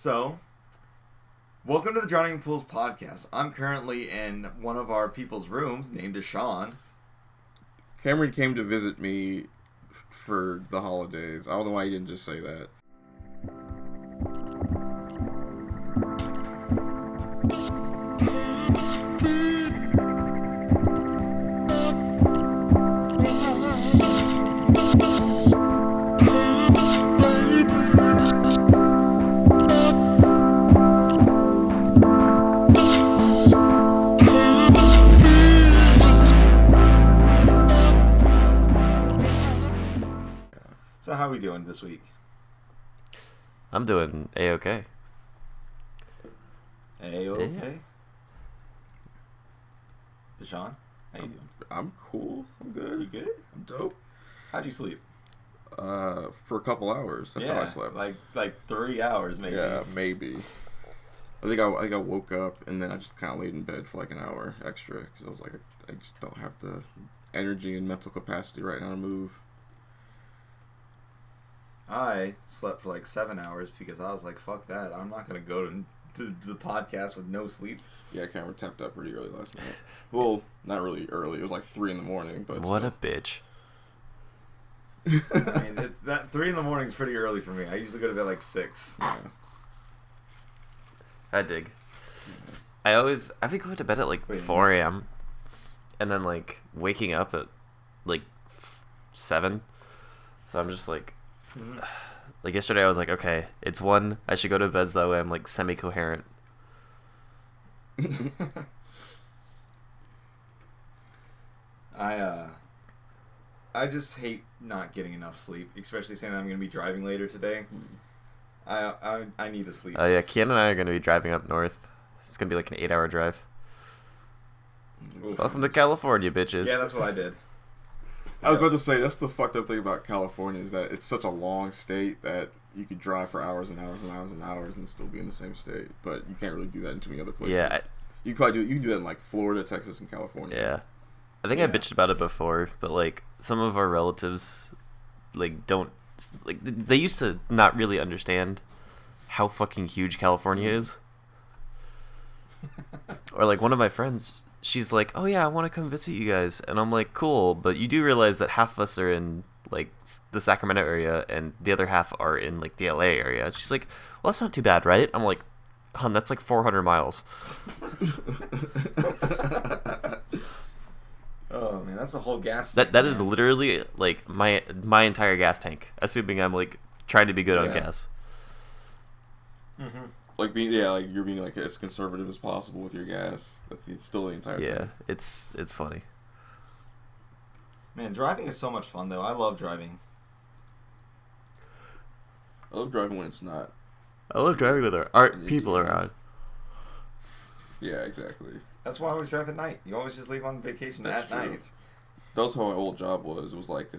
So, welcome to the Drowning Pools podcast. I'm currently in one of our people's rooms named DeShon. Cameron came to visit me for the holidays. I don't know why he didn't just say that. So how are we doing this week? I'm doing A-okay. A-okay? DeShon, how you doing? I'm cool. I'm good. You good? I'm dope. How'd you sleep? For a couple hours. That's how I slept. Like 3 hours maybe. Yeah, maybe. I think I woke up and then I just kind of laid in bed for like an hour extra because I was like, I just don't have the energy and mental capacity right now to move. I slept for like 7 hours because I was like, fuck that. I'm not going to go to the podcast with no sleep. Yeah, Cameron tapped out pretty early last night. Well, not really early. It was like 3 in the morning. But what a bitch. I mean, that 3 in the morning is pretty early for me. I usually go to bed like 6. Yeah. I dig. I've been going to bed at like 4 a.m. and then like waking up at like 7. So I'm just like yesterday I was like, okay, it's 1. I should go to bed so that way I'm like semi-coherent. I just hate not getting enough sleep, especially saying that I'm going to be driving later today. I need to sleep. Yeah, Kian and I are going to be driving up north. It's going to be like an 8-hour drive. Oof. Welcome to California, bitches. Yeah, that's what I did. I was about to say, that's the fucked up thing about California is that it's such a long state that you could drive for hours and hours and hours and hours and still be in the same state. But you can't really do that in too many other places. Yeah. You can do that in like Florida, Texas, and California. Yeah. I think I bitched about it before, but like some of our relatives like don't like they used to not really understand how fucking huge California is. Or like one of my friends, she's like, "Oh yeah, I want to come visit you guys." And I'm like, "Cool, but you do realize that half of us are in like the Sacramento area and the other half are in like the LA area." She's like, "Well, that's not too bad, right?" I'm like, "Hun, that's like 400 miles." Oh man, that's a whole gas tank. That is literally like my entire gas tank, assuming I'm like trying to be good on gas. Mm-hmm. Like you're being like as conservative as possible with your gas. It's still the entire Yeah, time. it's funny. Man, driving is so much fun though. I love driving. I love driving when it's not. I love driving when there aren't people around. Yeah, exactly. That's why I always drive at night. You always just leave on vacation at night. That was how my old job was. It was like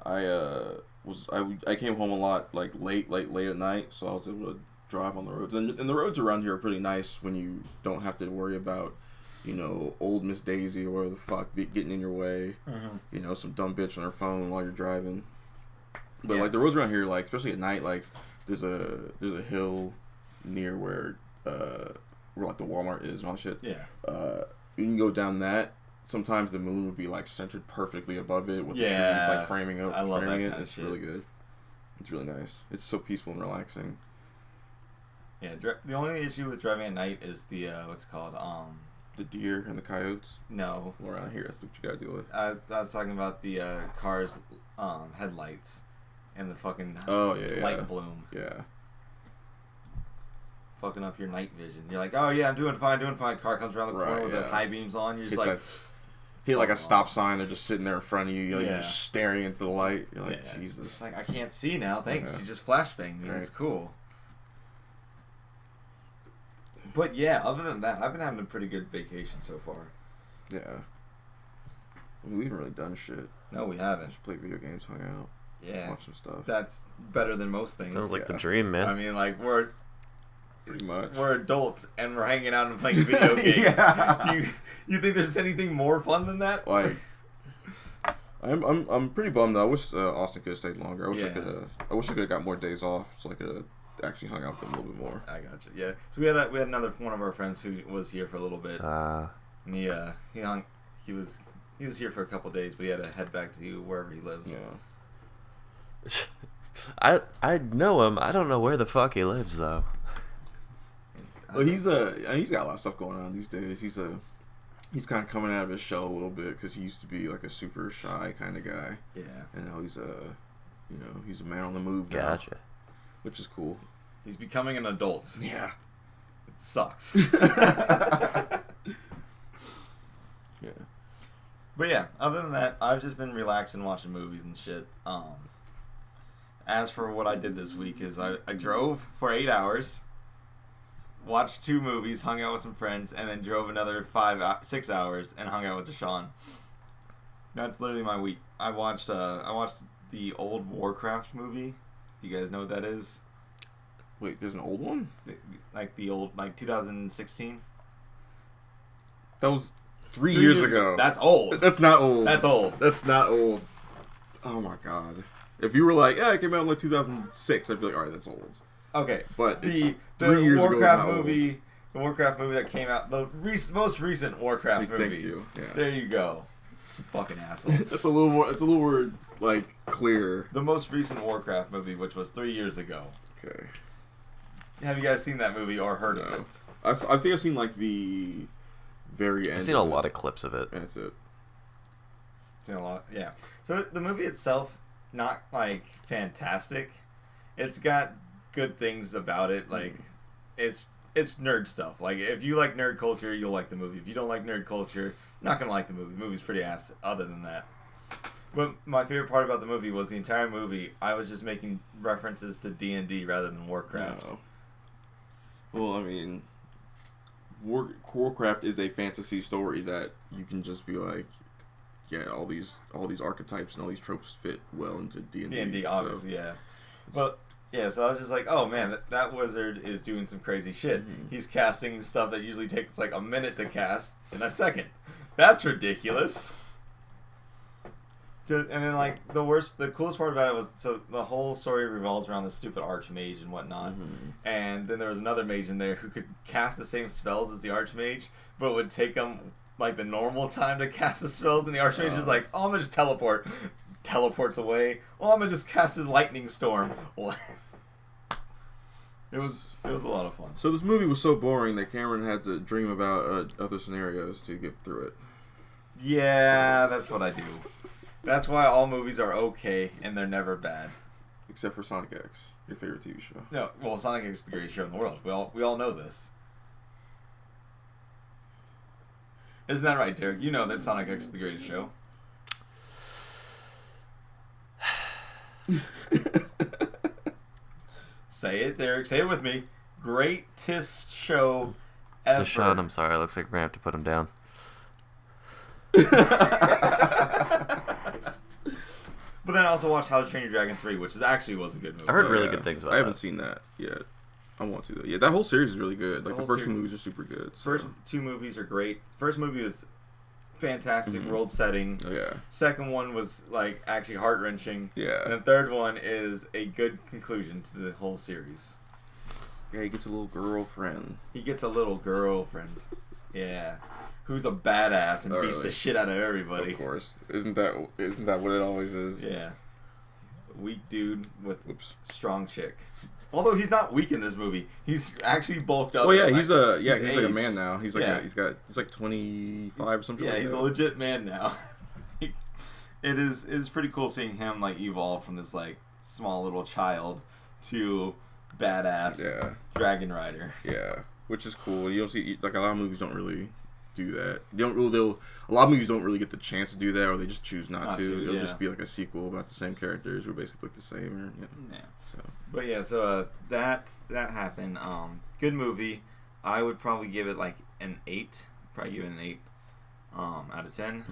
I came home a lot like late at night, so I was able to drive on the roads. And the roads around here are pretty nice when you don't have to worry about, old Miss Daisy or whatever the fuck getting in your way. Mm-hmm. Some dumb bitch on her phone while you're driving. But like the roads around here, like especially at night, like there's a hill near where like the Walmart is and all that shit. Yeah. You can go down that. Sometimes the moon would be like centered perfectly above it with the trees like framing it. I love that kind it. Of it's shit. Really good. It's really nice. It's so peaceful and relaxing. Yeah. The only issue with driving at night is the what's it called the deer and the coyotes. No. Well, around here, that's what you gotta deal with. I was talking about the car's headlights and the fucking light bloom. Yeah. Fucking up your night vision. You're like, oh yeah, I'm doing fine. Car comes around the corner with the high beams on. You're just hit like a stop sign. They're just sitting there in front of you. You're just staring into the light. You're like, Jesus. It's like, I can't see now. Thanks. You just flashbanged me. Right. It's cool. But yeah, other than that, I've been having a pretty good vacation so far. Yeah. We haven't really done shit. No, we haven't. Just played video games, hung out. Yeah. Watched some stuff. That's better than most things. Sounds like the dream, man. I mean, like, pretty much. We're adults and we're hanging out and playing video games. You think there's anything more fun than that? Like, I'm pretty bummed though. I wish Austin could have stayed longer. I wish I could have got more days off so I could have actually hung out with them a little bit more. I gotcha. Yeah. So we had another one of our friends who was here for a little bit. And he was here for a couple of days, but he had to head back to wherever he lives. Yeah. I know him. I don't know where the fuck he lives though. Well, he's got a lot of stuff going on these days. He's kind of coming out of his shell a little bit because he used to be like a super shy kind of guy. Yeah. And now he's a man on the move now. Gotcha. Which is cool. He's becoming an adult. Yeah. It sucks. Yeah. But yeah, other than that, I've just been relaxing, watching movies and shit. As for what I did this week is I drove for 8 hours, watched 2 movies, hung out with some friends, and then drove another 6 hours and hung out with DeShon. That's literally my week. I watched the old Warcraft movie. You guys know what that is? Wait, there's an old one? Like the old, like 2016? That was 3 years ago. That's old. That's not old. That's old. That's not old. Oh my god. If you were like, yeah, it came out in like 2006, I'd be like, alright, that's old. Okay. But the 3 years Warcraft ago movie, the Warcraft movie that came out, the most recent Warcraft movie. Thank you. Yeah. There you go. Fucking asshole. It's a little more like clear. The most recent Warcraft movie, which was 3 years ago. Okay. Have you guys seen that movie or heard of it? I think I've seen like the very end. I've seen a lot of clips of it. That's it. Seen a lot. Yeah. So the movie itself, not like fantastic. It's got good things about it. Like it's nerd stuff. Like if you like nerd culture, you'll like the movie. If you don't like nerd culture, not gonna like the movie. The movie's pretty ass. Other than that. But my favorite part about the movie was the entire movie, I was just making references to D&D rather than Warcraft. No. Well, I mean, Warcraft is a fantasy story that you can just be like, yeah, all these archetypes and all these tropes fit well into D&D. D&D, obviously, yeah. But yeah, so I was just like, oh man, that wizard is doing some crazy shit. Mm-hmm. He's casting stuff that usually takes like a minute to cast in a second. That's ridiculous. And then, like, the coolest part about it was, so the whole story revolves around the stupid archmage and whatnot. Mm-hmm. And then there was another mage in there who could cast the same spells as the archmage, but would take them, like, the normal time to cast the spells. And the archmage is like, oh, I'm gonna just teleport. Teleports away. Oh, I'm gonna just cast his lightning storm. It was a lot of fun. So this movie was so boring that Cameron had to dream about other scenarios to get through it. Yeah, that's what I do. That's why all movies are okay and they're never bad. Except for Sonic X, your favorite TV show. No, well, Sonic X is the greatest show in the world. We all know this. Isn't that right, Derek? You know that Sonic X is the greatest show. Say it, Derek. Say it with me. Greatest show ever. DeShon, I'm sorry. It looks like we're going to have to put him down. But then I also watched How to Train Your Dragon 3, which was a good movie. I heard really good things about it. I haven't seen that yet. I want to though. Yeah, that whole series is really good. Like the first 2 movies are super good. So. First 2 movies are great. First movie was fantastic, world setting. Oh, yeah. Second one was like actually heart wrenching. Yeah. And the third one is a good conclusion to the whole series. Yeah, he gets a little girlfriend. Yeah. Who's a badass and beats really? the shit out of everybody. Of course. Isn't that what it always is? Yeah. Weak dude with strong chick. Although he's not weak in this movie, he's actually bulked up. Oh yeah, he's like a man now. He's like Yeah. he's like 25 or something. Yeah, like he's that. a legit man now. It's pretty cool seeing him like evolve from this like small little child to badass dragon rider. Yeah, which is cool. You don't see like a lot of movies don't really do that. A lot of movies don't really get the chance to do that, or they just choose not to. It'll just be like a sequel about the same characters who basically look the same. Or, Yeah. So. But yeah, so that happened. Good movie. I would probably give it like an 8. Probably give it an 8 out of 10.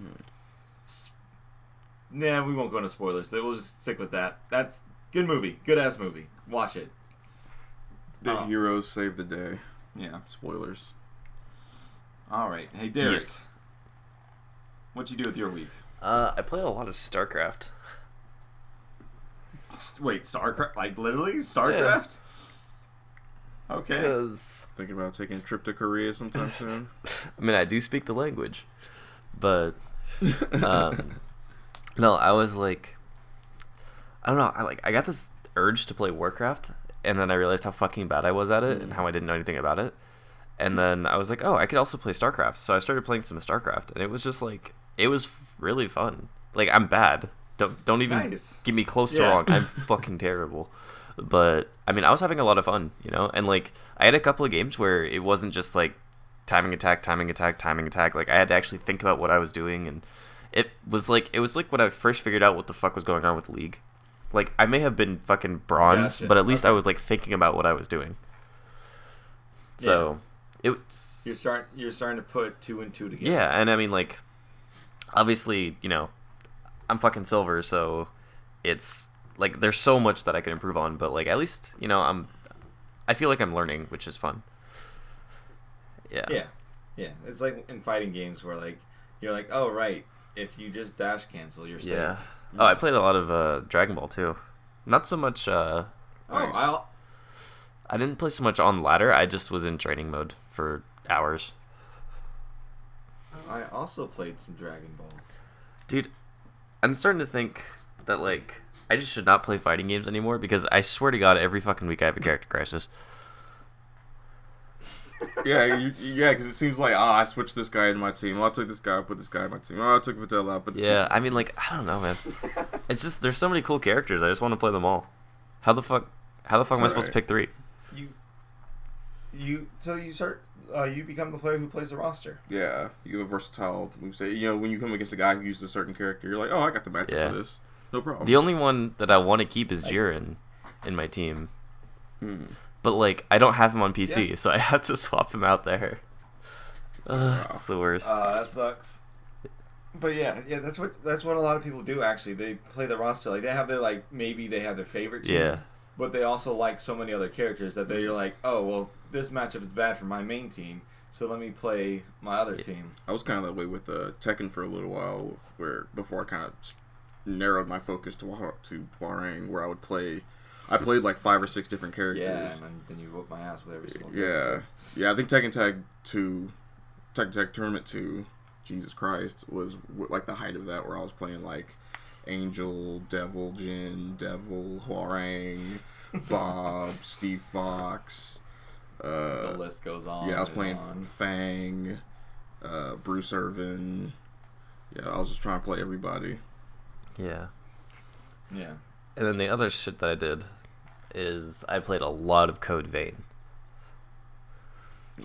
Nah, we won't go into spoilers. We'll just stick with that. That's good movie. Good ass movie. Watch it. The heroes save the day. Yeah. Spoilers. All right. Hey, Derek. Yes. What'd you do with your week? I played a lot of StarCraft. Wait, StarCraft? Like literally StarCraft? Okay. Because Thinking about taking a trip to Korea sometime soon. I mean, I do speak the language, but no, I was like, I don't know. I got this urge to play Warcraft, and then I realized how fucking bad I was at it and how I didn't know anything about it. And then I was like, oh, I could also play StarCraft. So I started playing some StarCraft, and it was just like, it was really fun. Like, I'm bad. Don't even get me close to wrong. I'm fucking terrible. But I mean, I was having a lot of fun, you know. And like, I had a couple of games where it wasn't just like timing attack. Like, I had to actually think about what I was doing, and it was like when I first figured out what the fuck was going on with League. Like, I may have been fucking bronze, but at least I was like thinking about what I was doing. So it's you're starting to put 2 and 2 together. Yeah, and I mean, like, obviously, you know, I'm fucking silver, so it's like there's so much that I can improve on, but like at least, you know, I feel like I'm learning, which is fun. Yeah. It's like in fighting games where like you're like, oh right, if you just dash cancel, you're safe. Yeah. Oh, I played a lot of Dragon Ball too. Not so much. I didn't play so much on ladder. I just was in training mode for hours. I also played some Dragon Ball. Dude, I'm starting to think that like I just should not play fighting games anymore because I swear to God, every fucking week I have a character crisis. Because it seems like, I switched this guy in my team. I took this guy, put this guy in my team. I took Videl out, put this guy. I mean, like, I don't know, man. It's just, there's so many cool characters. I just want to play them all. How the fuck am I supposed to pick 3? You become the player who plays the roster. Yeah, you have a versatile moveset. You know, when you come against a guy who uses a certain character, you're like, oh, I got the matchup for this. No problem. The only one that I want to keep is Jiren in my team. But, like, I don't have him on PC, so I have to swap him out there. It's the worst. That sucks. But yeah, that's what a lot of people do, actually. They play the roster. Like, they have their, like, maybe they have their favorite team. Yeah. But they also like so many other characters that they're like, oh, well, this matchup is bad for my main team, so let me play my other team. I was kind of that way with Tekken for a little while, before I kind of narrowed my focus to Hwoarang, where I played like 5 or 6 different characters. Yeah, and then you whoop my ass with every single character. Yeah, I think Tekken Tag Tournament 2, Jesus Christ, was like the height of that, where I was playing like Angel, Devil, Jin, Devil, Hwoarang, Bob, Steve Fox. The list goes on. Yeah, I was playing Fang, Bruce Irvin. Yeah, I was just trying to play everybody. Yeah. Yeah. And then the other shit that I did is I played a lot of Code Vein.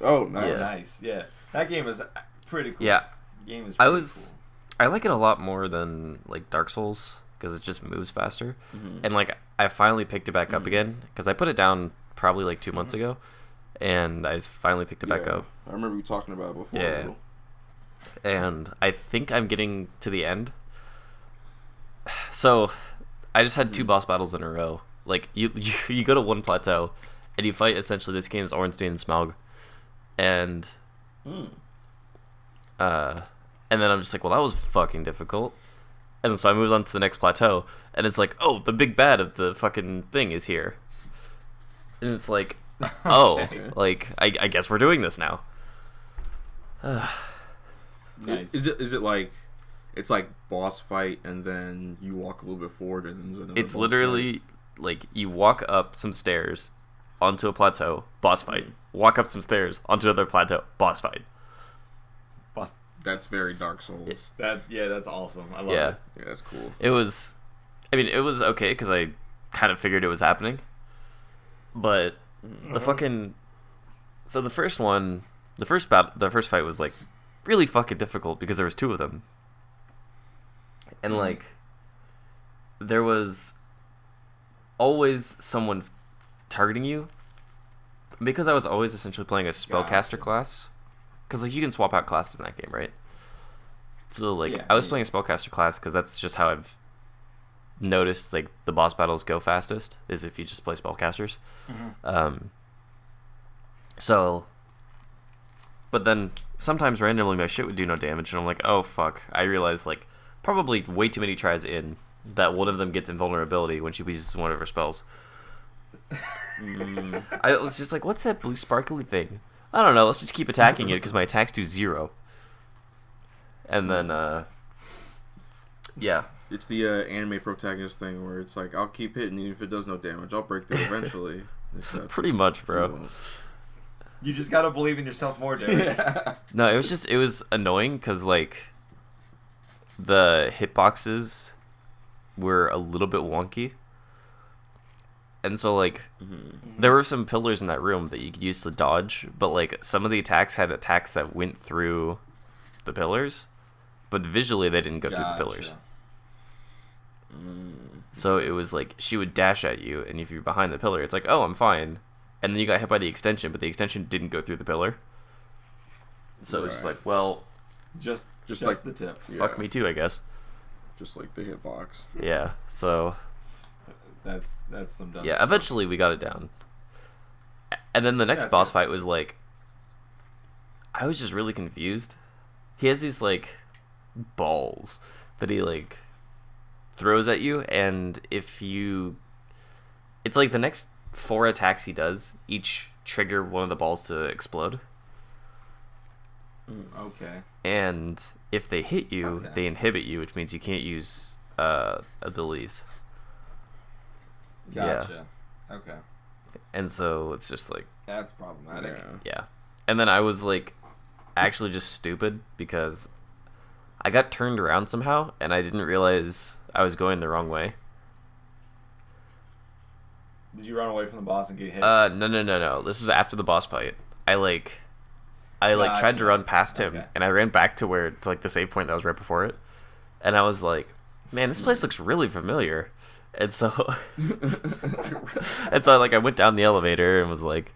Oh, nice. Yeah. Nice. Yeah. That game is pretty cool. Yeah. Game is pretty cool. I like it a lot more than like Dark Souls because it just moves faster. And like I finally picked it back up again because I put it down probably like 2 months ago, and I finally picked it back up. I remember you talking about it before. Yeah. And I think I'm getting to the end. So I just had 2 boss battles in a row. Like you go to one plateau and you fight essentially this game's Ornstein and Smaug. And and then I'm just like, well, that was fucking difficult. And then so I moved on to the next plateau, and it's like, oh, the big bad of the fucking thing is here. And it's like, oh, like I guess we're doing this now. Nice. Is it like it's like boss fight and then you walk a little bit forward and then there's another It's literally like you walk up some stairs onto a plateau, boss fight. Walk up some stairs onto another plateau, boss fight. That's very Dark Souls. That's awesome. I love it. Yeah, that's cool. It was okay because I kind of figured it was happening, but the fucking the first fight was like really fucking difficult because there was 2 of them, and like there was always someone targeting you because I was always essentially playing a spellcaster class. Because, like, you can swap out classes in that game, right? So, like, I was playing a spellcaster class because that's just how I've noticed, like, the boss battles go fastest, is if you just play spellcasters. But then, sometimes randomly my shit would do no damage, and I'm like, oh, fuck. I realized, like, probably way too many tries in that one of them gets invulnerability when she uses one of her spells. I was just like, what's that blue sparkly thing? I don't know. Let's just keep attacking it because my attacks do 0. And then, yeah. It's the anime protagonist thing where it's like, I'll keep hitting even if it does no damage. I'll break through eventually. Pretty much, bro. You just gotta believe in yourself more, Derek. Yeah. No, it was annoying because, like, the hitboxes were a little bit wonky. And so, like, there were some pillars in that room that you could use to dodge, but, like, some of the attacks had attacks that went through the pillars, but visually they didn't go through the pillars. So it was like, she would dash at you, and if you're behind the pillar, it's like, oh, I'm fine. And then you got hit by the extension, but the extension didn't go through the pillar. So it was just like, well... Just like the tip. Fuck me too, I guess. Just like the hitbox. Yeah, so... That's some dumb Yeah, stuff. eventually we got it down. And then the next boss fight was like... I was just really confused. He has these, like, balls that he, like, throws at you, and if you... It's like the next 4 attacks he does, each trigger one of the balls to explode. Okay. And if they hit you, they inhibit you, which means you can't use abilities. Gotcha. Yeah. Okay. And so it's just like... That's problematic. Yeah. And then I was like, actually just stupid because I got turned around somehow and I didn't realize I was going the wrong way. Did you run away from the boss and get hit? No. This was after the boss fight. I tried to run past him and I ran back to like the save point that was right before it. And I was like, man, this place looks really familiar. And so I went down the elevator and I was like,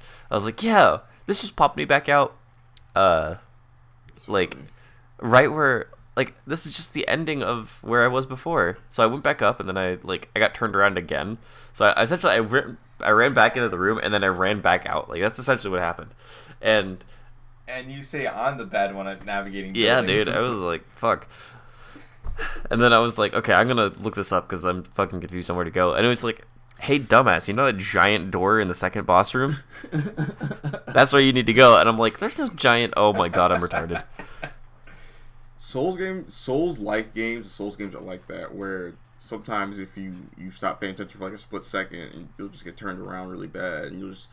yeah, this just popped me back out. Like right where, like, this is just the ending of where I was before. So I went back up and then I got turned around again. So I ran back into the room and then I ran back out. Like, that's essentially what happened. And you say I'm the bad one at navigating buildings. Yeah, dude, I was like, fuck. And then I was like, okay, I'm gonna look this up because I'm fucking confused on where to go. And it was like, hey, dumbass, you know that giant door in the second boss room? That's where you need to go. And I'm like, there's no giant... Oh my god, I'm retarded. Souls-like games, Souls games are like that, where sometimes if you stop paying attention for like a split second, and you'll just get turned around really bad, and you'll just...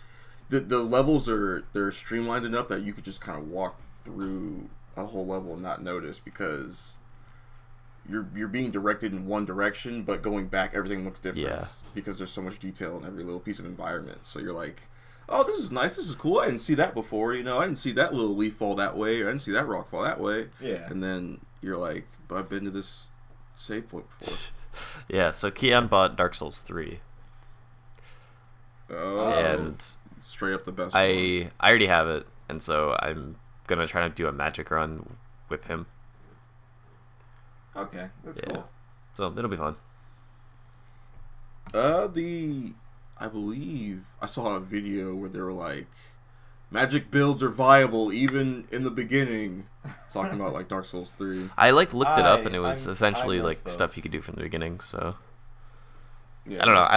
The levels they're streamlined enough that you could just kind of walk through a whole level and not notice because... You're being directed in one direction, but going back, everything looks different. Yeah. Because there's so much detail in every little piece of environment. So you're like, oh, this is nice, this is cool. I didn't see that before, I didn't see that little leaf fall that way, or I didn't see that rock fall that way. Yeah. And then you're like, but I've been to this save point before. Yeah, so Keon bought Dark Souls 3. Oh. And straight up the best one. I already have it, and so I'm going to try to do a magic run with him. Okay, that's cool. So it'll be fun. I believe I saw a video where they were like, magic builds are viable even in the beginning, talking about like Dark Souls 3. I looked it up and it was essentially like those. Stuff you could do from the beginning. So Yeah. I don't know.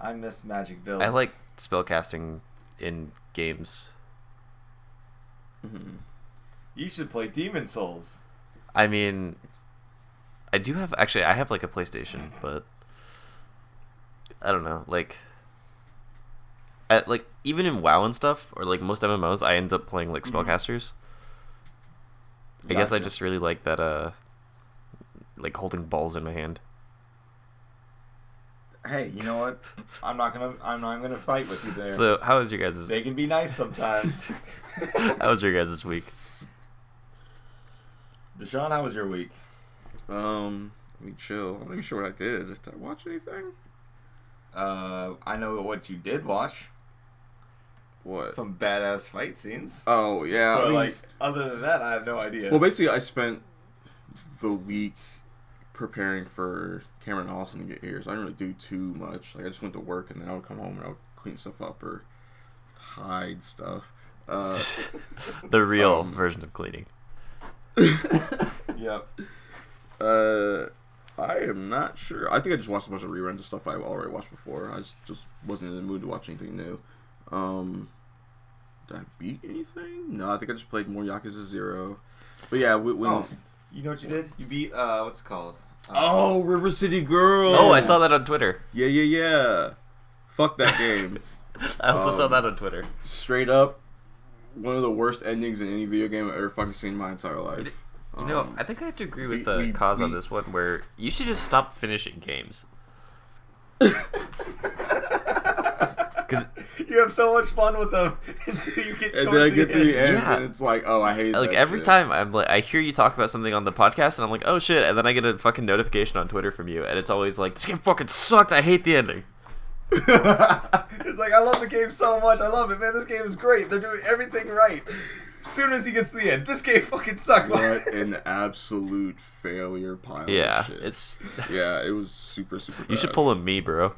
I miss magic builds. I like spellcasting in games. Mm-hmm. You should play Demon Souls. I mean, I have like a PlayStation, but I don't know, like even in WoW and stuff, or like most MMOs, I end up playing like spellcasters. I guess I just really like that like holding balls in my hand. Hey, you know what? I'm not gonna fight with you there. So how was your guys'? They can be nice sometimes. How was your guys' week? DeShon, how was your week? Let me chill. I'm not even sure what I did. Did I watch anything? I know what you did watch. What? Some badass fight scenes. Oh, yeah. But, I mean, like, other than that, I have no idea. well, basically, I spent the week preparing for Cameron and Austin to get here, so I didn't really do too much. Like, I just went to work, and then I would come home and I would clean stuff up or hide stuff. The real version of cleaning. Yep. I am not sure. I think I just watched a bunch of reruns of stuff I've already watched before. I just wasn't in the mood to watch anything new. Did I beat anything? No, I think I just played more Yakuza 0. But yeah, you know what you did? You beat what's it called? River City Girls. Oh, I saw that on Twitter. Yeah. Fuck that game. I also saw that on Twitter. Straight up, one of the worst endings in any video game I've ever fucking seen in my entire life. You know, I think I have to agree with Kaz on this one, where you should just stop finishing games. Because you have so much fun with them until you get. And then I get to the end, yeah. and it's like, oh, I hate. Like that every shit. time I hear you talk about something on the podcast, and I'm like, oh shit, and then I get a fucking notification on Twitter from you, and it's always like, this game fucking sucked. I hate the ending. It's like, I love the game so much. I love it, man. This game is great. They're doing everything right. As soon as he gets to the end, this game fucking sucked. What an absolute failure pile of shit. It was super bad. You should pull a me, bro.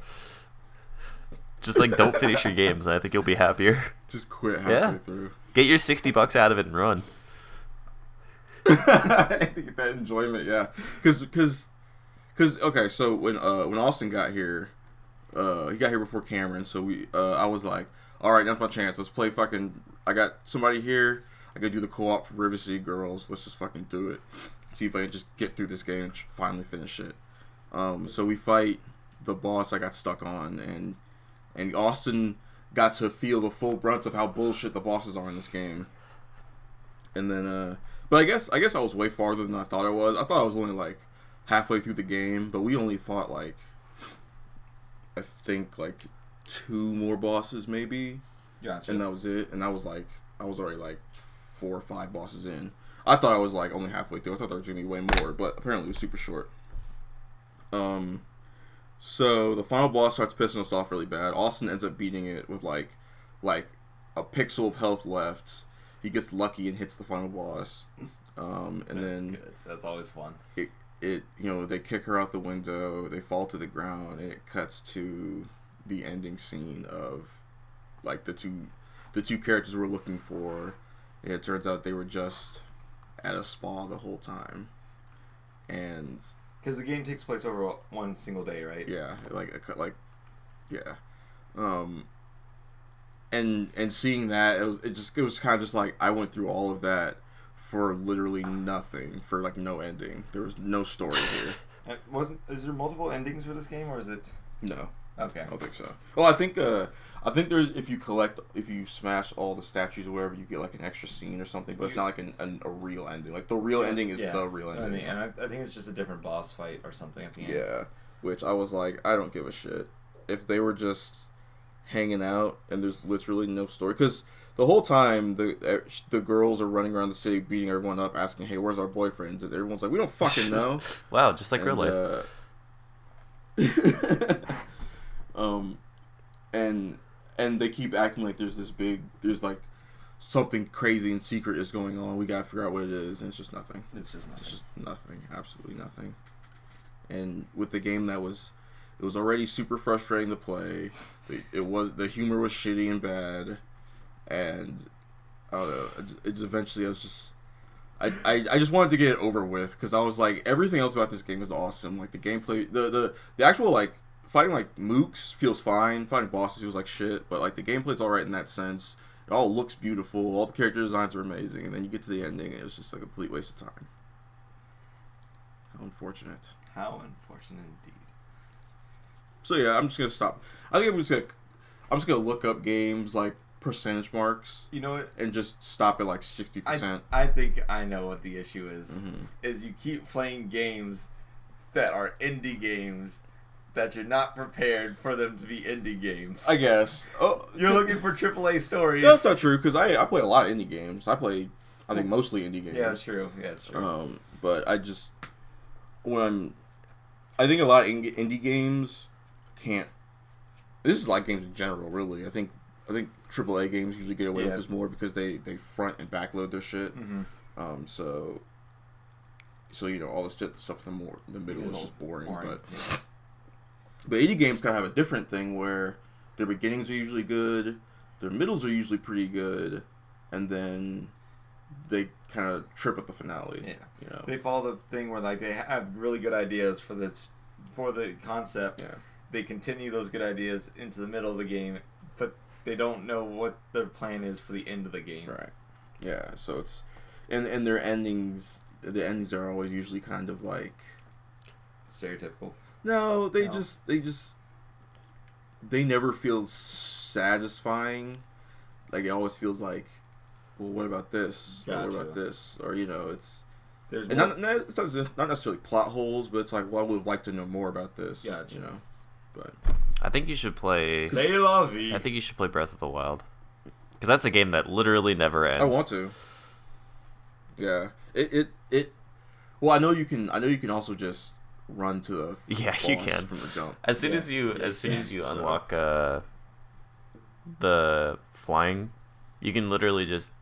Just like don't finish your games, and I think you'll be happier. Just quit halfway through. Get your $60 out of it and run. I think get that enjoyment, yeah. Because okay, so when Austin got here, he got here before Cameron, so I was like, all right, that's my chance. Let's play fucking. I got somebody here. I gotta do the co-op for River City Girls. Let's just fucking do it. See if I can just get through this game and finally finish it. So we fight the boss I got stuck on, and Austin got to feel the full brunt of how bullshit the bosses are in this game. And then, but I guess I was way farther than I thought I was. I thought I was only like halfway through the game, but we only fought like, I think like 2 more bosses maybe. Gotcha. And that was it. And I was already like 4 or 5 bosses in. I thought I was like only halfway through. I thought there was gonna be way more, but apparently it was super short. So the final boss starts pissing us off really bad. Austin ends up beating it with like a pixel of health left. He gets lucky and hits the final boss. And That's then good. That's always fun. It they kick her out the window. They fall to the ground, and it cuts to the ending scene of like the two characters we're looking for. And it turns out they were just at a spa the whole time, and because the game takes place over one single day, right? yeah, and seeing that it was kind of just like I went through all of that for literally nothing, for like no ending. There was no story here. Is there multiple endings for this game, or is it? No. Okay. I don't think so. Well, I think there's if you smash all the statues or whatever, you get like an extra scene or something, but it's not like a real ending. Like the real ending is the real ending. I mean, and I think it's just a different boss fight or something at the end. Yeah, which I was like, I don't give a shit if they were just hanging out and there's literally no story, because the whole time the girls are running around the city beating everyone up, asking, "Hey, where's our boyfriends?" And everyone's like, "We don't fucking know." Wow, just like real life. And they keep acting like there's like something crazy and secret is going on. We gotta figure out what it is, and it's just nothing. It's just nothing, absolutely nothing. And with the game it was already super frustrating to play. The humor was shitty and bad, and I don't know. Eventually I was just. I just wanted to get it over with, because I was like, everything else about this game is awesome. Like the gameplay, the actual like fighting like mooks feels fine. Fighting bosses feels like shit, but like the gameplay's alright in that sense. It all looks beautiful. All the character designs are amazing, and then you get to the ending, and it's just a complete waste of time. How unfortunate. How unfortunate indeed. So yeah, I'm just gonna stop. I think I'm just gonna look up games like percentage marks. You know what? And just stop at like 60%. I think I know what the issue is. Mm-hmm. Is you keep playing games that are indie games that you're not prepared for them to be indie games. I guess. Oh, you're looking for AAA stories. That's not true, because I play a lot of indie games. I think mostly indie games. Yeah, that's true. Yeah, that's true. But I just I think a lot of indie games can't. This is like games in general, really. I think AAA games usually get away with this more because they front and backload their shit. Mm-hmm. So all the stuff in the middle is just boring. But indie games kind of have a different thing where their beginnings are usually good, their middles are usually pretty good, and then they kind of trip at the finale. Yeah. You know. They follow the thing where like they have really good ideas for the concept. Yeah. They continue those good ideas into the middle of the game, but they don't know what their plan is for the end of the game. Right. Yeah. So it's and their endings. The endings are always usually kind of like Stereotypical. no. They never feel satisfying. Like it always feels like, well, what about this? Or what about this? Or it's There's and it's not necessarily plot holes, but it's like, well, I would have liked to know more about this. Gotcha. You know, but I think you should play. C'est la vie. I think you should play Breath of the Wild, because that's a game that literally never ends. I want to. Yeah, it. Well, I know you can also just run to the Yeah, you boss can. from the jump. As soon as you unlock the flying, you can literally just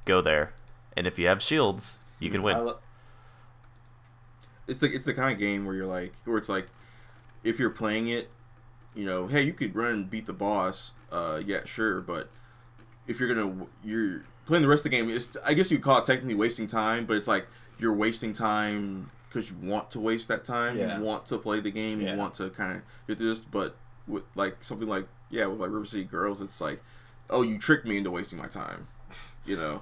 go there, and if you have shields, you can win. It's the kind of game where it's like, if you're playing it, hey, you could run and beat the boss. Yeah, sure, but if you're playing the rest of the game, I guess you call it technically wasting time, but it's like you're wasting time because you want to waste that time. Yeah. You want to play the game. Yeah. You want to kind of get through this, but with like something like with like River City Girls, it's like, oh, you tricked me into wasting my time. Yeah.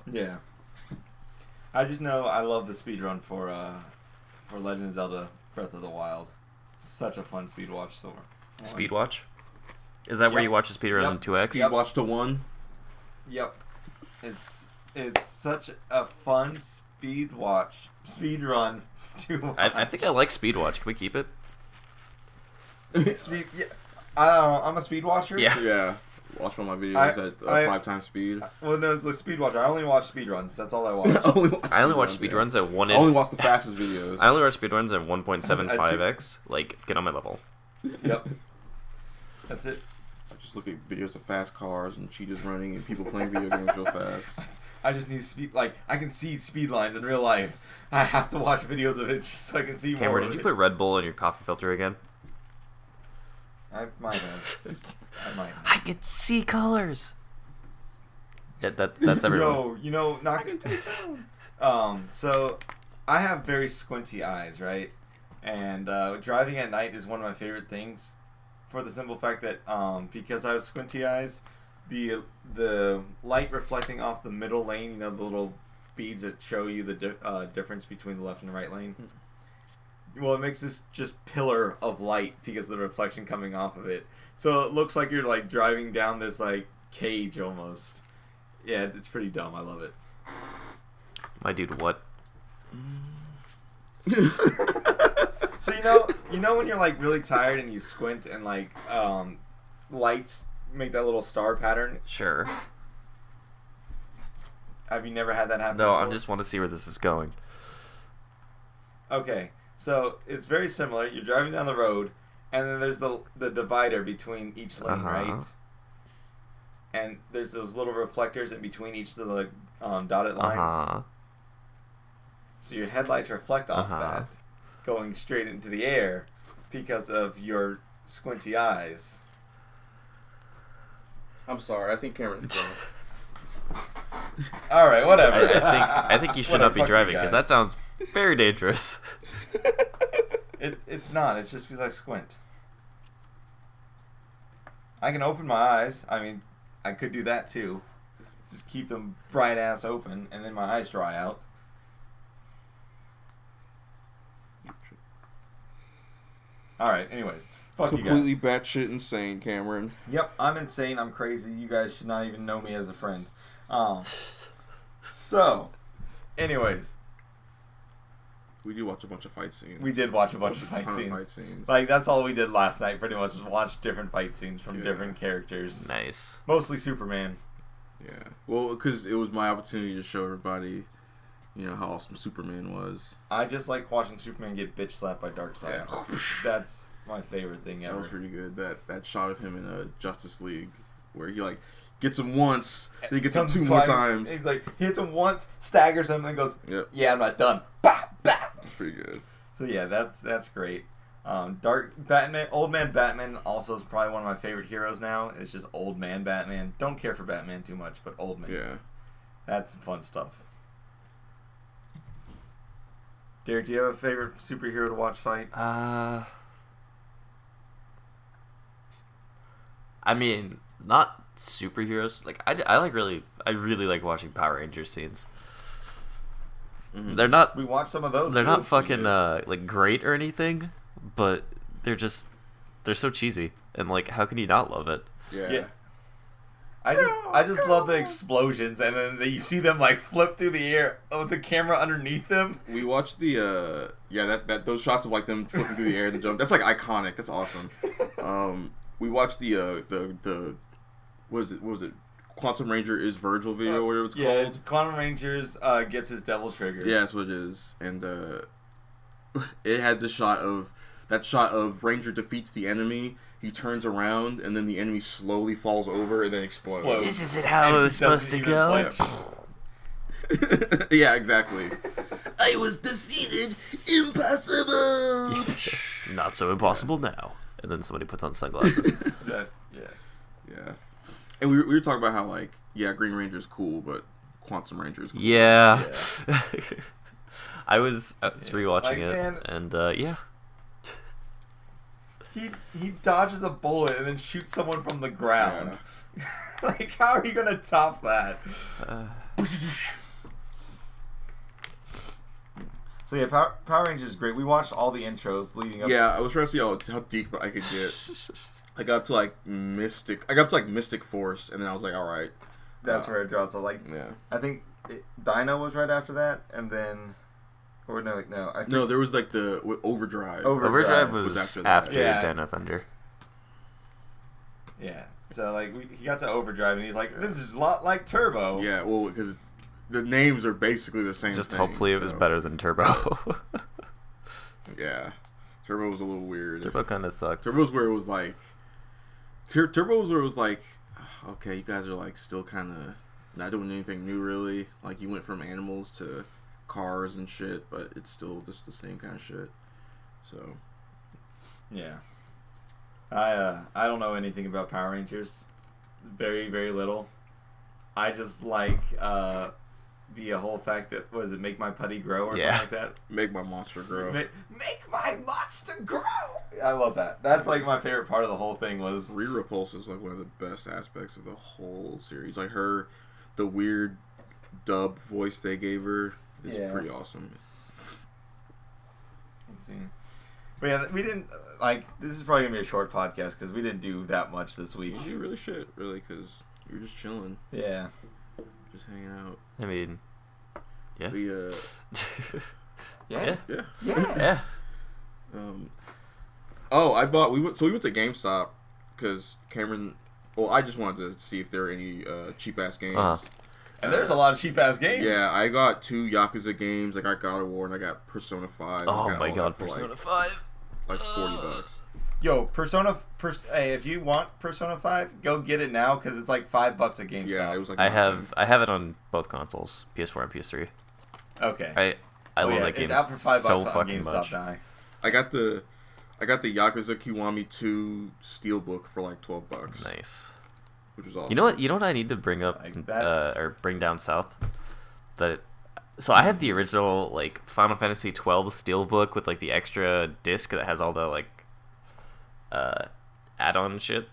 I just know I love the speedrun for Legend of Zelda Breath of the Wild. Such a fun speedwatch. Speedwatch? Is that where you watch a speedrun in 2x? Speedwatch to 1. Yep. It's such a fun speedrun to watch. I think I like Speedwatch. Can we keep it? Yeah. I'm a speed watcher. Yeah. Yeah. Watch all my videos at 5 times speed. Well, no, it's the speed watcher. I only watch speedruns. That's all I watch. I only watch speedruns at 1. I only watch the fastest videos. I only watch speedruns at 1.75x. Like, get on my level. Yep. That's it. I just look at videos of fast cars and cheetahs running and people playing video games real fast. I just need speed. Like, I can see speed lines in real life. I have to watch videos of it just so I can see more. Cameron, did you put Red Bull in your coffee filter again? I might have. I can see colors. Yeah, that's everyone. Not gonna taste that. So I have very squinty eyes, right? And driving at night is one of my favorite things, for the simple fact that because I have squinty eyes, the light reflecting off the middle lane, the little beads that show you the difference between the left and the right lane. Well, it makes this just pillar of light because of the reflection coming off of it. So it looks like you're like driving down this like cage almost. Yeah, it's pretty dumb. I love it. My dude, what? So you know when you're like really tired and you squint and like lights make that little star pattern. Sure. Have you never had that happen? No, before? I just want to see where this is going. Okay, so it's very similar. You're driving down the road, and then there's the divider between each lane, right? And there's those little reflectors in between each of the dotted lines. So your headlights reflect off that, going straight into the air because of your squinty eyes. I'm sorry, I think Cameron's drunk. All right, whatever. I think you should not be driving because that sounds very dangerous. It's not. It's just because I squint. I can open my eyes. I mean, I could do that too. Just keep them bright ass open, and then my eyes dry out. All right. Anyways, fuck you guys. Completely batshit insane, Cameron. Yep, I'm insane. I'm crazy. You guys should not even know me as a friend. So, anyways, we do watch a bunch of fight scenes. we did watch a bunch of fight scenes. Fight scenes. Like that's all we did last night. Pretty much, was watch different fight scenes from different characters. Nice. Mostly Superman. Yeah. Well, because it was my opportunity to show everybody, how awesome Superman was. I just like watching Superman get bitch slapped by Darkseid. Yeah. That's my favorite thing ever. That was pretty good. That shot of him in Justice League, where he gets him once, then he gets him two more times. He hits him once, staggers him, and goes, "Yep, yeah, I'm not done." Bah, bah. That's pretty good. So yeah, that's great. Old Man Batman also is probably one of my favorite heroes now. It's just Old Man Batman. Don't care for Batman too much, but Old Man. Yeah, that's some fun stuff. Derek, do you have a favorite superhero to watch fight? I mean, not superheroes. Like I really like watching Power Ranger scenes. Mm-hmm. They're not. We watched some of those. They're too. not fucking like great or anything, but they're so cheesy. And like, how can you not love it? Yeah. I just love the explosions, and then you see them like flip through the air with the camera underneath them. We watched the that those shots of like them flipping through the air and the jump. That's like iconic. That's awesome. We watched the what was it? Quantum Ranger is Virgil video, whatever it's called. Yeah, it's Quantum Rangers gets his devil trigger. Yeah, that's what it is. And it had the shot of Ranger defeats the enemy. He turns around, and then the enemy slowly falls over and then explodes. This isn't how it was supposed to go. Yeah, exactly. I was defeated. Impossible. Not so impossible now. And then somebody puts on sunglasses. Yeah. And we were talking about how, like, yeah, Green Ranger's cool, but Quantum Ranger's cool. Yeah. I was rewatching it, man, and yeah. He dodges a bullet and then shoots someone from the ground. Yeah. Like, how are you gonna top that? So yeah, Power Rangers is great. We watched all the intros leading up. Yeah, I was trying to see how deep I could get. I got up to like Mystic Force, and then I was like, all right. That's where it drops. So like, yeah. I think Dino was right after that, and then, or no, I think no, there was like the Overdrive. Overdrive was after Yeah. Dino Thunder. Yeah. So like he got to Overdrive, and he's like, this is a lot like Turbo. Yeah, well, because the names are basically the same. Just thing, hopefully it was better than Turbo. Yeah, Turbo was a little weird. Turbo kind of sucked. Turbo's where it was like. Turbo's where it was like, okay, you guys are like still kind of not doing anything new, really. Like you went from animals to cars and shit, but it's still just the same kind of shit. So. Yeah. I don't know anything about Power Rangers. Very, very little. I just like the whole fact that, was it Make My Putty Grow or something like that? Make My Monster Grow. Make My Monster Grow! I love that. That's like my favorite part of the whole thing was... Repulse is like one of the best aspects of the whole series. Like the weird dub voice they gave her is pretty awesome. Let's see. But yeah, we didn't, like, this is probably going to be a short podcast because we didn't do that much this week. You really shit, really, because you were just chilling. Yeah. Just hanging out. I mean, yeah. We, Yeah. Yeah. We went to GameStop because Cameron. Well, I just wanted to see if there were any cheap ass games. And there's a lot of cheap ass games. Yeah, I got 2 Yakuza games. I got God of War and I got Persona 5. Oh my god, Persona 5. Like $40. Yo, hey, if you want Persona 5, go get it now because it's like $5 at GameStop. Yeah, it was like. I have it on both consoles, PS4 and PS3. Okay. I love that game. It's out for $5 so on fucking GameStop much. now. I got the Yakuza Kiwami 2 Steelbook for like $12. Nice. Which was awesome. You know what I need to bring up Like that? or bring down south? So I have the original like Final Fantasy 12 Steelbook with like the extra disc that has all the like add-on shit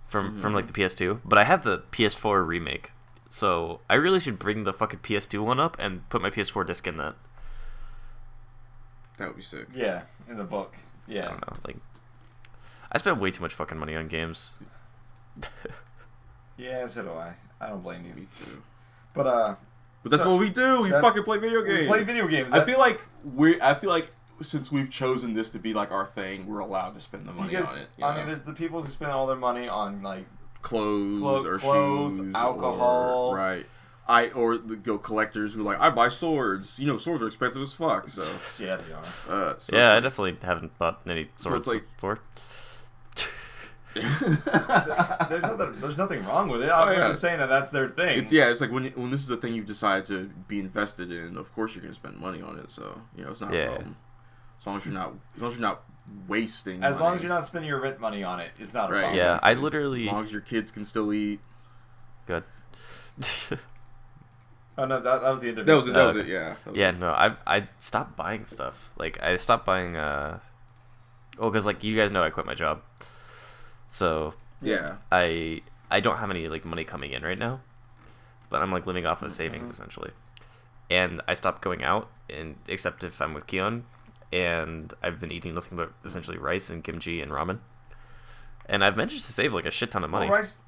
from like the PS2, but I have the PS4 remake. So I really should bring the fucking PS2 one up and put my PS4 disc in that. That would be sick. Yeah, in the book. Yeah. I don't know, like I spent way too much fucking money on games. Yeah, so do I. I don't blame you. Me too. But that's what we do. We fucking play video games. We play video games. I feel like since we've chosen this to be like our thing, we're allowed to spend the money on it. I mean, there's the people who spend all their money on like clothes, shoes, alcohol, right? Or the collectors who I buy swords. You know, swords are expensive as fuck. So yeah, they are. I definitely haven't bought any swords before. There's nothing wrong with it. I'm just saying that's their thing. It's like when this is a thing you've decided to be invested in, of course you're gonna spend money on it. So it's not a problem. As long as you're not wasting. As long as you're not spending your rent money on it, it's not a problem. Yeah, I literally. As long as your kids can still eat. Good. Oh no, that was the end of That was it. That was Okay. it. Yeah. That was Yeah, it. no, I stopped buying stuff. Like I stopped buying because like you guys know I quit my job, so Yeah. I don't have any like money coming in right now, but I'm like living off of savings essentially, and I stopped going out and except if I'm with Keon, and I've been eating nothing but essentially rice and kimchi and ramen, and I've managed to save like a shit ton of money. Well, rice.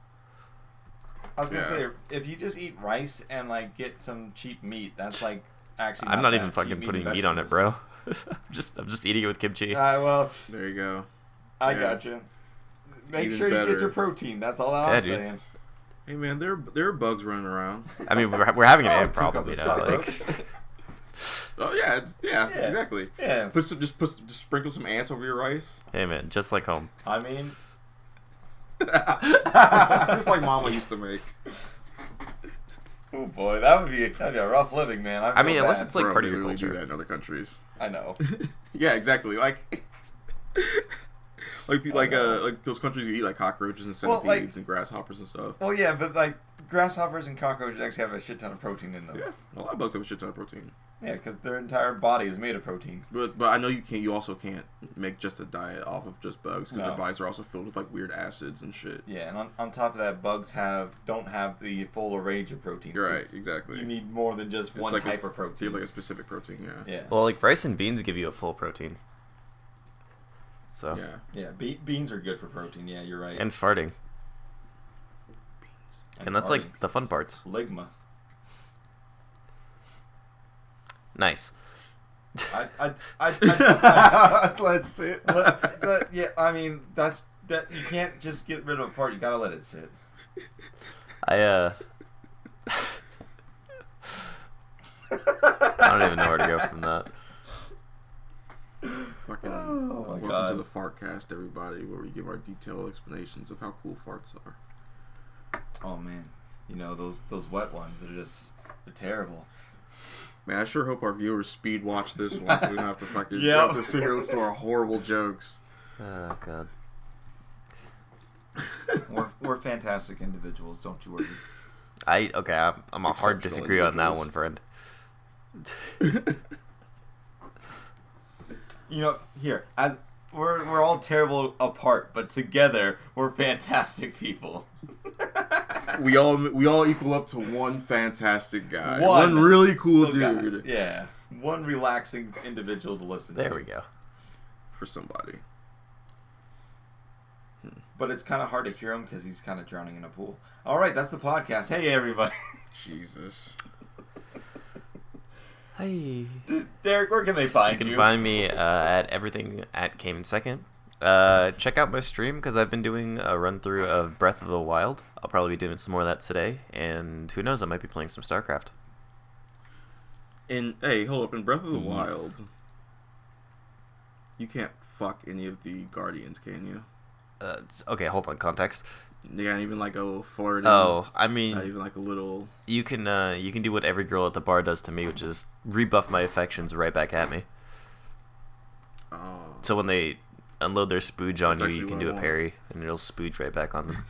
I was gonna Yeah. say, if you just eat rice and like get some cheap meat, that's like actually. I'm not bad. even Cheap fucking meat putting and meat on it, vegetables. bro. I'm just eating it with kimchi. Well, There you go. I Yeah. gotcha. Make Even sure you better. get your protein. That's all I'm Yeah, dude. saying. Hey man, there are bugs running around. I mean, we're having an Oh, ant cook problem, up you the know. cockroach. Like, Oh yeah, Yeah. exactly. Yeah. Just sprinkle some ants over your rice. hey man, just like home. I mean, Just like Mama used to make. oh boy, that'd be a rough living, man. I mean, feel unless bad. it's like Bro, part they of your literally do culture. that in other countries. I know. Yeah, exactly. Like, no. like those countries you eat like cockroaches and Well, centipedes like- and grasshoppers and stuff. Well, yeah, but like grasshoppers and cockroaches actually have a shit ton of protein in them. Yeah, a lot of bugs have a shit ton of protein. Yeah, because their entire body is made of protein. But I know you can't. You also can't make just a diet off of just bugs because No. their bodies are also filled with like weird acids and shit. Yeah, and on top of that, bugs don't have the full range of proteins. You're right, 'cause exactly. You need more than just It's one like type of You protein. have like a specific protein. Yeah. Yeah. Well, like rice and beans give you a full protein. So Yeah. Yeah, beans are good for protein. Yeah, you're right. and farting, and that's farting. like the fun parts. Ligma. Nice. Let's see. Yeah, I mean that you can't just get rid of a fart. You gotta let it sit. I I don't even know where to go from that. Fucking. Oh my welcome God. to the Fartcast, everybody, where we give our detailed explanations of how cool farts are. Oh man, you know those wet ones. They're terrible. Man, I sure hope our viewers speed watch this one so we don't have to fucking Yep. have to sit here and listen to our horrible jokes. Oh god. We're fantastic individuals. Don't you worry. I'm a hard Exceptional disagree on that individuals. one, friend. You know, here as we're all terrible apart, but together we're fantastic people. We all equal up to one fantastic guy. One One really cool Guy. dude Yeah, one relaxing individual to listen to. There we go. for somebody. But it's kind of hard to hear him because he's kind of drowning in a pool. All right, that's the podcast. Hey, everybody. Jesus. Hey. Derek, where can they find You you? can find me at everything at Came in Second. Check out my stream because I've been doing a run through of Breath of the Wild. I'll probably be doing some more of that today, and who knows, I might be playing some StarCraft. Hey, hold up. In Breath of the Yes. Wild, you can't fuck any of the Guardians, can you? Okay, hold on, context. You can't even like a little flirting. Oh, I Not mean, even like a little. you can do what every girl at the bar does to me, which is rebuff my affections right back at me. Oh. So when they unload their spooge on That's you, actually you can what I do a want. parry, and it'll spooge right back on them.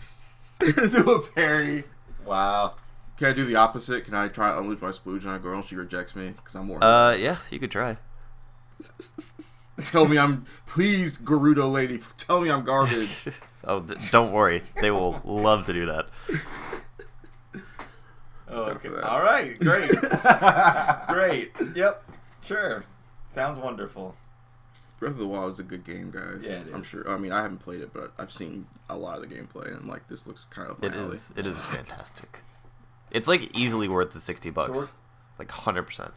Do a parry. Wow. Can I do the opposite? Can I try to unleash my splooge on a girl and she rejects me? Because I'm more. Yeah, you could try. Tell me please, Gerudo lady, tell me I'm garbage. Oh, don't worry, they will love to do that. Oh, Go okay. for that. All right. Great. Great. Yep. Sure. Sounds wonderful. Breath of the Wild is a good game, guys. Yeah, it I'm is. sure. I mean, I haven't played it, but I've seen a lot of the gameplay, and I'm like, this looks kind of. It is fantastic. It's like easily worth the $60, Sure. like 100%.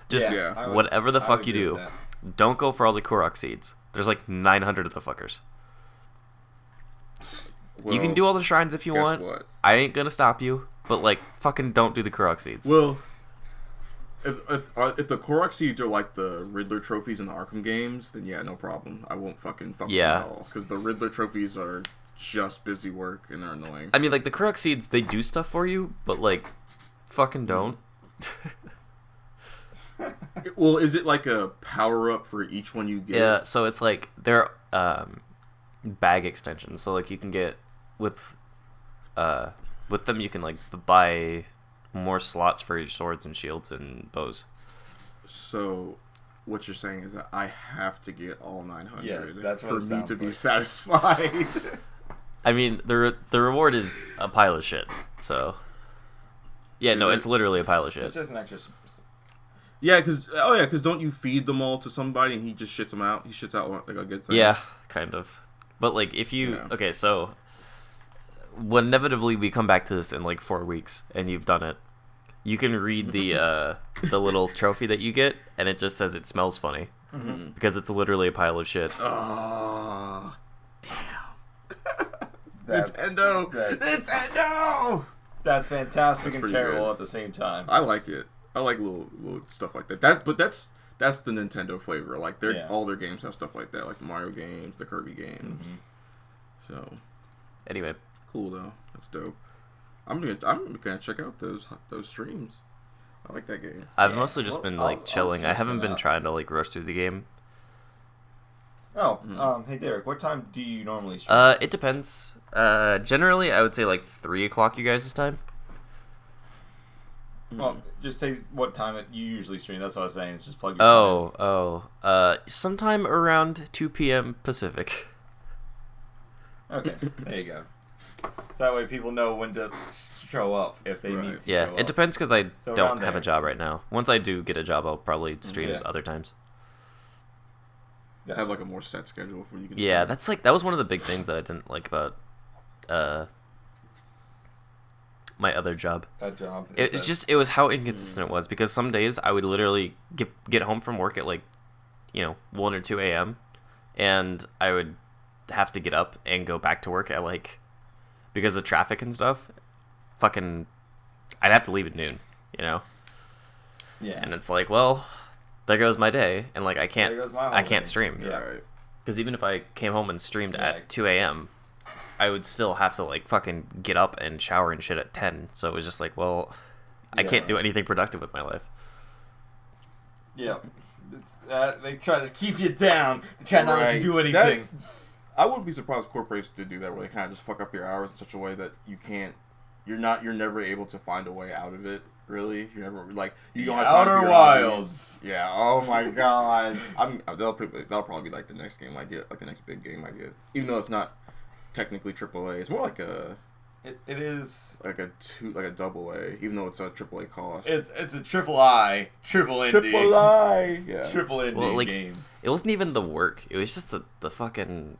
Just Yeah. I would- whatever the I fuck would you agree do, with that. don't go for all the Korok seeds. There's like 900 of the fuckers. You can do all the shrines if you guess want. what? I ain't gonna stop you, but like fucking don't do the Korok seeds. Well, if the Korok seeds are like the Riddler trophies in the Arkham games, then yeah, no problem. I won't fucking fuck Yeah. them at all because the Riddler trophies are just busy work and they're annoying. I mean, like the Korok seeds, they do stuff for you, but like, fucking don't. Well, is it like a power up for each one you get? Yeah, so it's like they're bag extensions. So like you can get with them you can like buy more slots for your swords and shields and bows. So, what you're saying is that I have to get all 900 Yes, that's what for it me sounds to be like. satisfied. I mean, the reward is a pile of shit. So, yeah, Is no, it- it's literally a pile of shit. It's just an extra. Yeah, because don't you feed them all to somebody and he just shits them out? He shits out like a good thing. Yeah, kind of. But like, if you Yeah. okay, so when inevitably we come back to this in like 4 weeks and you've done it, you can read the little trophy that you get, and it just says it smells funny because it's literally a pile of shit. Oh, damn. That's, Nintendo. Nintendo. that's fantastic That's and pretty terrible good. at the same time. I like it. I like little stuff like that. But that's the Nintendo flavor. Like all their games have stuff like that, like the Mario games, the Kirby games. So Anyway, cool though. That's dope. I'm gonna check out those streams. I like that game. I've Yeah, mostly just well, been I'll- like I'll chilling. I check haven't that been out. trying to like rush through the game. Oh, hey Derek, what time do you normally stream? It depends. Generally, I would say like 3 o'clock. You guys' time. Well, just say what time you usually stream. That's what I was saying. It's just plug your time Sometime around 2 p.m. Pacific. in. Okay, there you go. So that way people know when to show up if they need to Yeah, show it up. depends because I So don't around have a there. job right now. Once I do get a job, I'll probably stream Yeah. other times. Have like a more set schedule for you can. Yeah, stream. that was one of the big things that I didn't like about my other job. That job. It was how inconsistent it was because some days I would literally get home from work at like 1 or 2 a.m. and I would have to get up and go back to work at like, because of traffic and stuff, fucking I'd have to leave at noon, Yeah. and it's like, well, there goes my day, and like I There goes my whole can't day. stream. Yeah. Right. Because even if I came home and streamed Yeah. at 2 a.m., I would still have to like fucking get up and shower and shit at 10. So it was just like, well, I Yeah. can't do anything productive with my life. Yeah. They try to keep you down. They try not to let you do anything. I wouldn't be surprised if corporations did do that, where they kind of just fuck up your hours in such a way that you're never able to find a way out of it. Really, you're never like you don't have time for Outer your Wilds. hobbies. Yeah. Oh my god. That'll probably be like the next game I get, like the next big game I get. Even though it's not technically AAA, it's more like It is. a double A. Even though it's a AAA cost. It's a triple I, triple indie, I. Yeah. triple indie Well, like, game. it wasn't even the work. It was just the fucking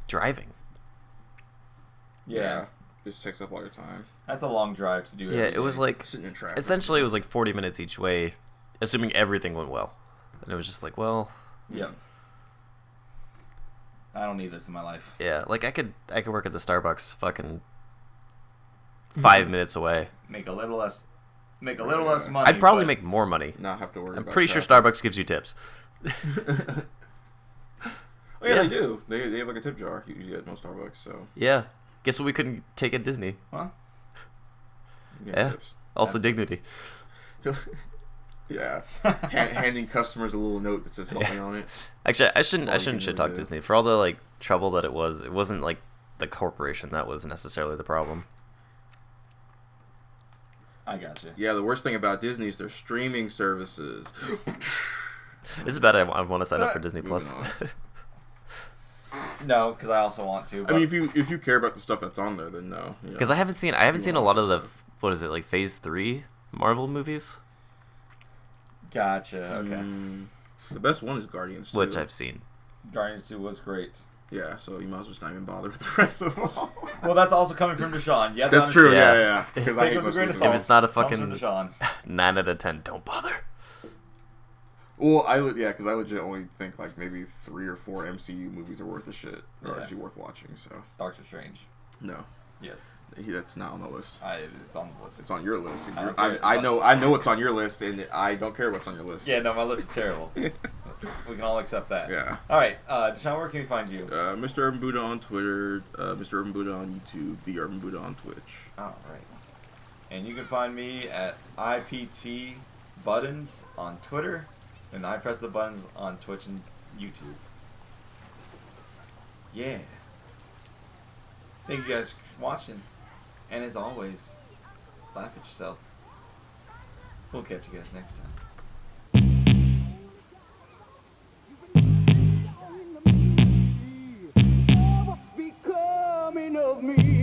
driving. Yeah. It just takes up all your time. That's a long drive to do. Yeah, every it was day. like, Sitting in traffic. essentially it was like 40 minutes each way, assuming everything went well. And it was just like, well, Yeah. I don't need this in my life. yeah, like I could work at the Starbucks fucking 5 minutes away. Make a little less money. I'd probably but- make more money. not have to worry. I'm about pretty sure traffic. Starbucks gives you tips. Oh yeah, Yeah. they do. They have like a tip jar usually at most Starbucks. So Yeah. Guess what we couldn't take at Disney? Huh? you get Yeah. tips. Also That's dignity. Yeah, handing customers a little note that says "help me" on it. Actually, I That's shouldn't all you can shit really talk do. Disney for all the like trouble that it was. It wasn't like the corporation that was necessarily the problem. I got you. Yeah, the worst thing about Disney is their streaming services. This is bad. I want to sign up for Disney Plus. Moving No, because I also want to. I mean, if you care about the stuff that's on there, then no. you know. Because I haven't seen You a wanna lot of the watch what is it like Phase 3 Marvel movies, Gotcha. Okay. The best one is Guardians 2. which I've seen. Guardians 2 was great. Yeah, so you might as well just not even bother with the rest of them. Well, that's also coming from DeShon. Yeah, That's true. Yeah. Yeah. Because I Take hate with a most grain of of them. If it's not a Comes fucking from DeShon. 9 out of 10, don't bother. Well, because I legit only think like maybe 3 or 4 MCU movies are worth a shit, or Yeah. actually worth watching. So Doctor Strange. no, Yes, that's not on the list. it's on the list. It's on your list. I don't care. I know it's on your list, and I don't care what's on your list. Yeah, no, my list is terrible. We can all accept that. Yeah. All right, DeShon, where can we find you? Mr. Urban Buddha on Twitter, Mr. Urban Buddha on YouTube, The Urban Buddha on Twitch. All right. And you can find me at IPT Buttons on Twitter, and I Press the Buttons on Twitch and YouTube. Yeah. Thank you guys for watching. And as always, laugh at yourself. We'll catch you guys next time. What's becoming of me?